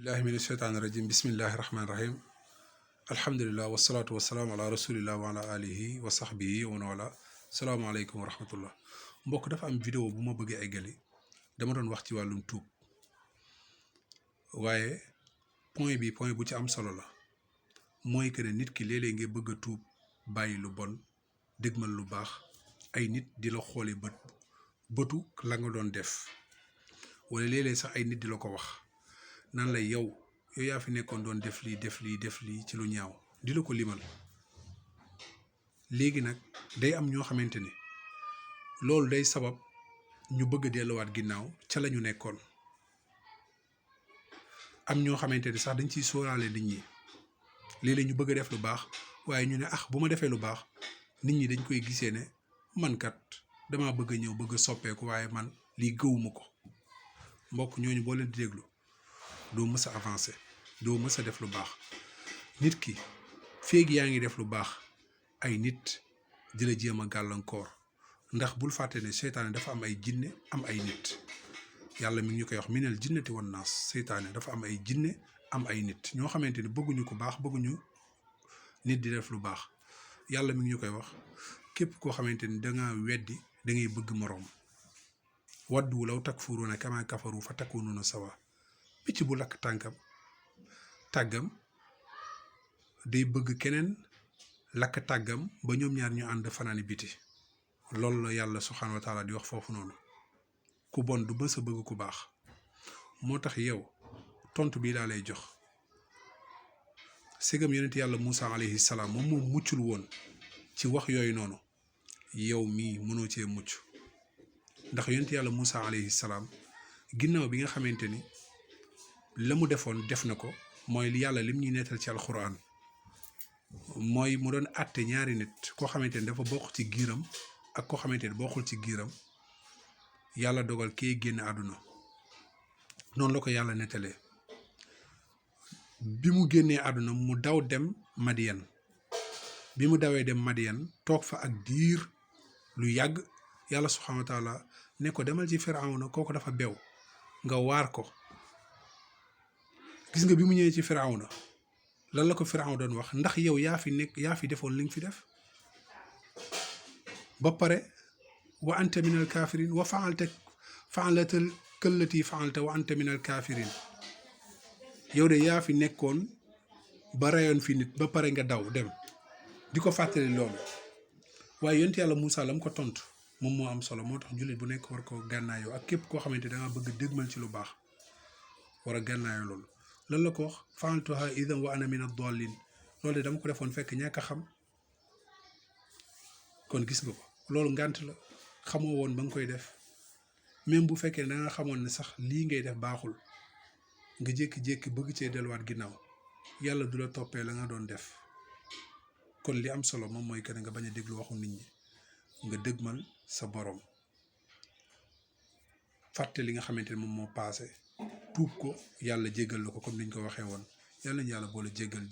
billahi min asheytaani rajim bismillahi rahmaani rahim alhamdulilah wasalaatu wasalaamu ala rasulillah wa ala alihi wa sahbihi wa man wala salaamaaleykum wa rahmatullah mbokk dafa am vidéo bu ma bëggee eggali dama doon wax ci wàllum tuub waaye point bu ci am solo la mooy que ne nit ki léeg-léeg nga bëgg a tuub bàyyi lu bon dégmal lu baax ay nit di la xoole bëtu la nga doon def wala léeg-léeg sax ay nit di la ko wax nan la yow yaa fi nekkoon doon def lii ci lu ñaaw di la ko limal léegi nag day am ñoo xamante ne loolu day sabab ñu bëgg a delluwaat ginnaaw ca la ñu nekkoon am ñoo xamante ne sax dañ ciy sóoraale nit ñi léeg-léeg ñu bëgg a def lu baax waaye ñu ne bu ma defee lu baax nit ñi dañ koy gisee ne man kat dama bëgg a ñëw bëgg a soppeeku waaye man lii gëwuma ko mbokk ñooñu boo leen di déglu doo mës a avancé doo mës a def lu baax nit ki féegi yaa ngi def lu baax ay nit di la jéem a gàllankoor ndax bul fàtte ne seytaane dafa am ay jinne am ay nit yàlla mi ngi ñu koy wax minal jinnati wan naas seytaane dafa am ay jinne am ay nit ñoo xamante ne bëgguñu ko baax bëgguñu nit di def lu baax yàlla mi ngi ñu koy wax képp koo xamante ni danga weddi da ngay bëgg moroom waddu law takfuruuna kama kafaru fa takunuuna sawa picc bu lakk tàggam day bëgg keneen lakk tàggam ba ñoom ñaar ñu ànd fanaani biti loolu la yàlla subhaanahu wa taala di wax foofu noonu ku bon du bës a bëgg ku baax moo tax yow tontu bii laa lay jox ségam yonent yàlla Moussa alayhi salaam moom muccul woon ci wax yooyu noonu yow mii mënoo cee mucc ndax yonent yàlla Moussa alayhi salaam ginnaaw bi nga xamante ni la mu defoon def na ko mooy li yàlla lim ñuy nettal ci alxuraan mooy mu doon àtte ñaari nit koo xamante ni dafa bokk ci giiram ak koo xamante ni bokkul ci giiram yàlla dogal kee génn àdduna noonu la ko yàlla nettalee bi mu génnee àdduna mu daw dem Madiyan bi mu dawee dem Madiyan toog fa ak diir lu yàgg yàlla subhaanahu wa taala ne ko demal ci Firawna kooku dafa bew nga waar ko gis nga bi mu ñëwee ci Firawna lan la ko Firawna doon wax ndax yow yaa fi defoon li nga fi def ba pare wa anta minal kafirin wa faalatal këllati faalta wa anta minal kafirin yow de yaa fi nekkoon ba rayoon fi nit ba pare nga daw dem di ko fàttali loolu waaye yonent yàlla Moussa la mu ko tontu moom moo am solo moo tax jullit bu nekk war ko gànnaayoo ak képp koo xamante danga bëgg dégmal ci lu baax war a gànnaayoo loolu lan la ko wax faaltuha idan wa ana min ad-dallin loolu de dama ko defoon fekk ñàkk a xam kon gis nga ko loolu ngànt la xamoo woon ba nga koy def même bu fekkee da nga xamoon ne sax lii ngay def baaxul nga jékki-jékki bëgg cee delluwaat ginnaaw yàlla du la toppee la nga doon def kon li am solo moom mooy que nga bañ a déglu waxu nit ñi nga dëgmal sa borom fàtte li nga xamante ne moom moo paase tuub ko yàlla jéggal la ko comme niñ ko waxee woon yàlla nañu yàlla boole jéggal